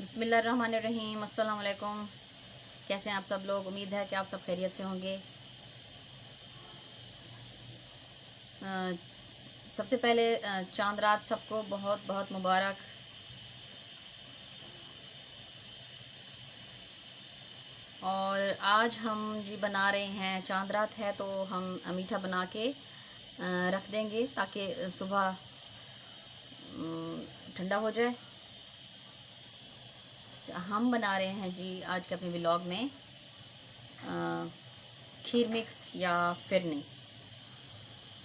बिस्मिल्लाहिर्रहमानिर्रहीम। अस्सलाम वालेकुम। कैसे हैं आप सब लोग? उम्मीद है कि आप सब खैरियत से होंगे। सबसे पहले चांद रात सबको बहुत बहुत मुबारक। और आज हम जी बना रहे हैं, चांद रात है तो हम मीठा बना के रख देंगे ताकि सुबह ठंडा हो जाए। हम बना रहे हैं जी आज के अपने व्लॉग में खीर मिक्स या फिरनी।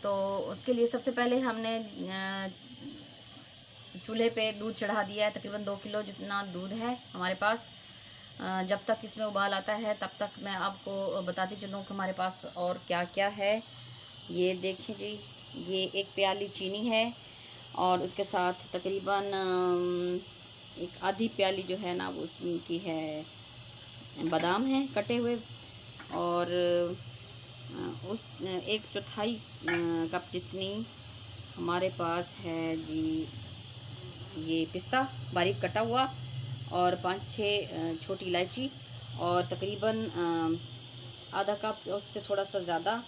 तो उसके लिए सबसे पहले हमने चूल्हे पे दूध चढ़ा दिया है। तकरीबन 2 किलो जितना दूध है हमारे पास। जब तक इसमें उबाल आता है तब तक मैं आपको बताती चलूँ कि हमारे पास और क्या क्या है। ये देखिए जी, ये 1 प्याली चीनी है और उसके साथ तकरीबन एक आधी प्याली जो है ना वो उसकी है बादाम है कटे हुए। और उस 1/4 कप जितनी हमारे पास है जी ये पिस्ता बारीक कटा हुआ, और 5-6 छोटी इलायची, और तकरीबन आधा कप उससे थोड़ा सा ज़्यादा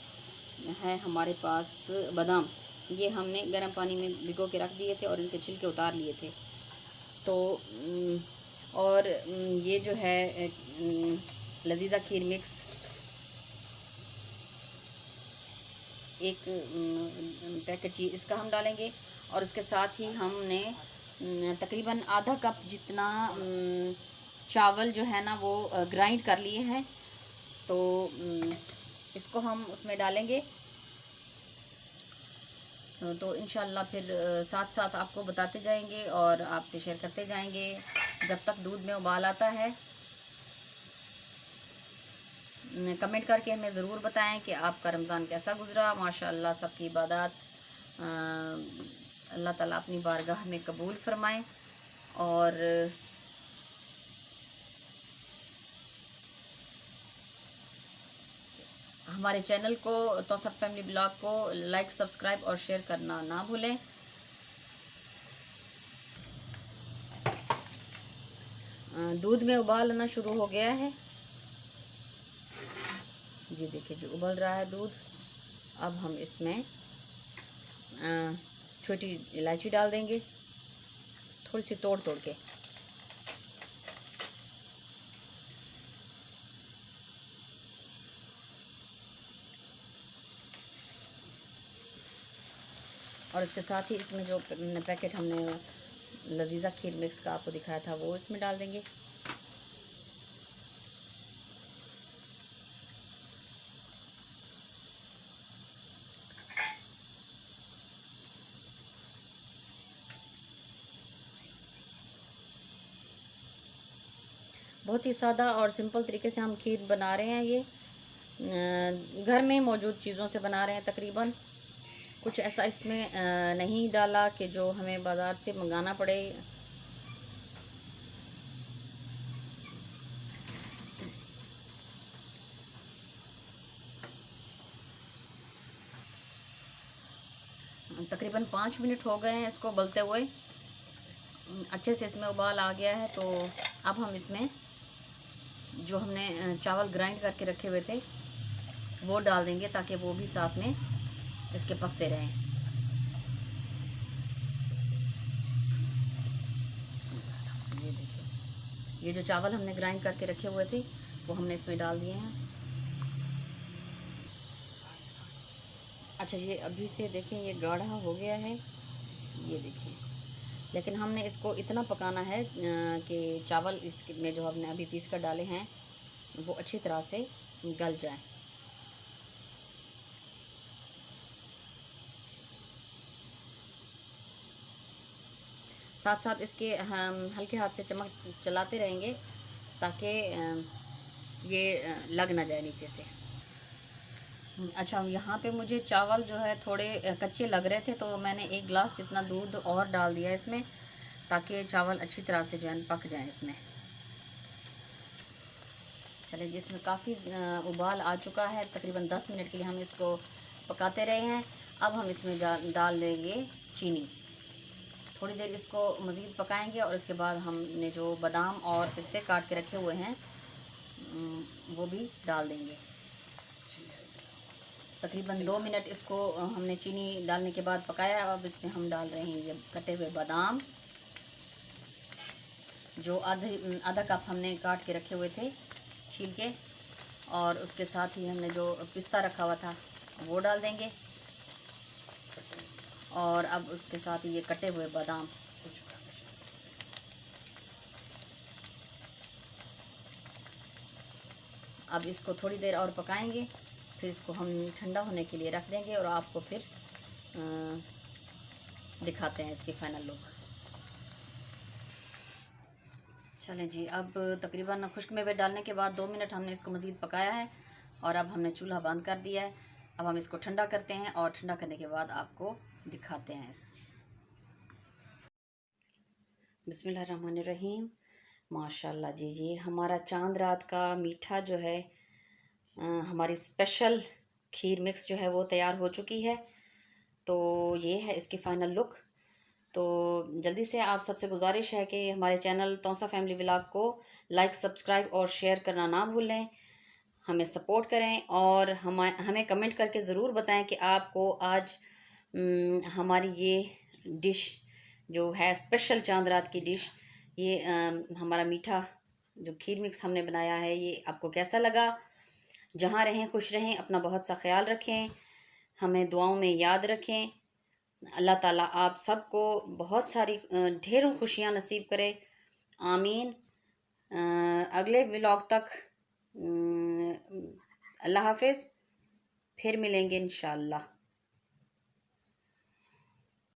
है हमारे पास बादाम। ये हमने गर्म पानी में भिगो के रख दिए थे और इनके छिलके उतार लिए थे। तो और ये जो है लजीज़ा खीर मिक्स 1 पैकेट जी इसका हम डालेंगे। और उसके साथ ही हमने तकरीबन आधा कप जितना चावल जो है ना वो ग्राइंड कर लिए हैं, तो इसको हम उसमें डालेंगे। तो इंशाल्लाह फिर साथ साथ आपको बताते जाएंगे और आपसे शेयर करते जाएंगे जब तक दूध में उबाल आता है। कमेंट करके हमें ज़रूर बताएं कि आपका रमज़ान कैसा गुज़रा। माशाअल्लाह सबकी इबादत अल्लाह ताला अपनी बारगाह में कबूल फरमाए। और हमारे चैनल को तौसफ फैमिली ब्लॉग को लाइक, सब्सक्राइब और शेयर करना ना भूलें। दूध में उबाल आना शुरू हो गया है जी, देखिए जो उबल रहा है दूध। अब हम इसमें छोटी इलायची डाल देंगे, थोड़ी सी तोड़ तोड़ के। और इसके साथ ही इसमें जो पैकेट हमने लजीज़ा खीर मिक्स का आपको दिखाया था वो इसमें डाल देंगे। बहुत ही सादा और सिंपल तरीके से हम खीर बना रहे हैं। ये घर में मौजूद चीज़ों से बना रहे हैं। तकरीबन कुछ ऐसा इसमें नहीं डाला कि जो हमें बाज़ार से मंगाना पड़े। तकरीबन 5 मिनट हो गए हैं इसको उबलते हुए। अच्छे से इसमें उबाल आ गया है। तो अब हम इसमें जो हमने चावल ग्राइंड करके रखे हुए थे वो डाल देंगे ताकि वो भी साथ में इसके पकते रहें। ये देखिए, ये जो चावल हमने ग्राइंड करके रखे हुए थे वो हमने इसमें डाल दिए हैं। अच्छा, ये अभी से देखें ये गाढ़ा हो गया है, ये देखिए। लेकिन हमने इसको इतना पकाना है कि चावल इसमें जो हमने अभी पीस कर डाले हैं वो अच्छी तरह से गल जाए। साथ साथ इसके हम हल्के हाथ से चमक चलाते रहेंगे ताकि ये लग ना जाए नीचे से। अच्छा, यहाँ पे मुझे चावल जो है थोड़े कच्चे लग रहे थे तो मैंने 1 गिलास जितना दूध और डाल दिया इसमें ताकि चावल अच्छी तरह से जो है पक जाए इसमें। चलिए जी, इसमें काफ़ी उबाल आ चुका है। तकरीबन 10 मिनट के लिए हम इसको पकाते रहे हैं। अब हम इसमें डाल देंगे चीनी, थोड़ी देर इसको मज़ीद पकाएंगे और इसके बाद हमने जो बादाम और पिस्ते काट के रखे हुए हैं वो भी डाल देंगे। तकरीबन 2 मिनट इसको हमने चीनी डालने के बाद पकाया। अब इसमें हम डाल रहे हैं ये कटे हुए बादाम, जो आधा कप हमने काट के रखे हुए थे छील के, और उसके साथ ही हमने जो पिस्ता रखा हुआ था वो डाल देंगे, और अब उसके साथ ये कटे हुए बादाम। अब इसको थोड़ी देर और पकाएंगे, फिर इसको हम ठंडा होने के लिए रख देंगे और आपको फिर दिखाते हैं इसकी फाइनल लुक। चलें जी, अब तकरीबन खुश्क मेवे डालने के बाद 2 मिनट हमने इसको मज़ीद पकाया है और अब हमने चूल्हा बंद कर दिया है। अब हम इसको ठंडा करते हैं और ठंडा करने के बाद आपको दिखाते हैं इसको। बिस्मिल्लाहिर्रहमानिर्रहीम। माशाल्लाह जी, ये हमारा चांद रात का मीठा जो है हमारी स्पेशल खीर मिक्स जो है वो तैयार हो चुकी है। तो ये है इसकी फ़ाइनल लुक। तो जल्दी से आप सबसे गुजारिश है कि हमारे चैनल तौसा फैमिली व्लॉग को लाइक, सब्सक्राइब और शेयर करना ना भूलें। हमें सपोर्ट करें और हमें कमेंट करके ज़रूर बताएं कि आपको आज हमारी ये डिश जो है स्पेशल चांद रात की डिश, ये हमारा मीठा जो खीर मिक्स हमने बनाया है, ये आपको कैसा लगा। जहाँ रहें खुश रहें, अपना बहुत सा ख्याल रखें, हमें दुआओं में याद रखें। अल्लाह ताला आप सबको बहुत सारी ढेरों खुशियाँ नसीब करे, आमीन। अगले व्लॉग तक अल्लाह हाफिज़, फिर मिलेंगे इंशाअल्लाह।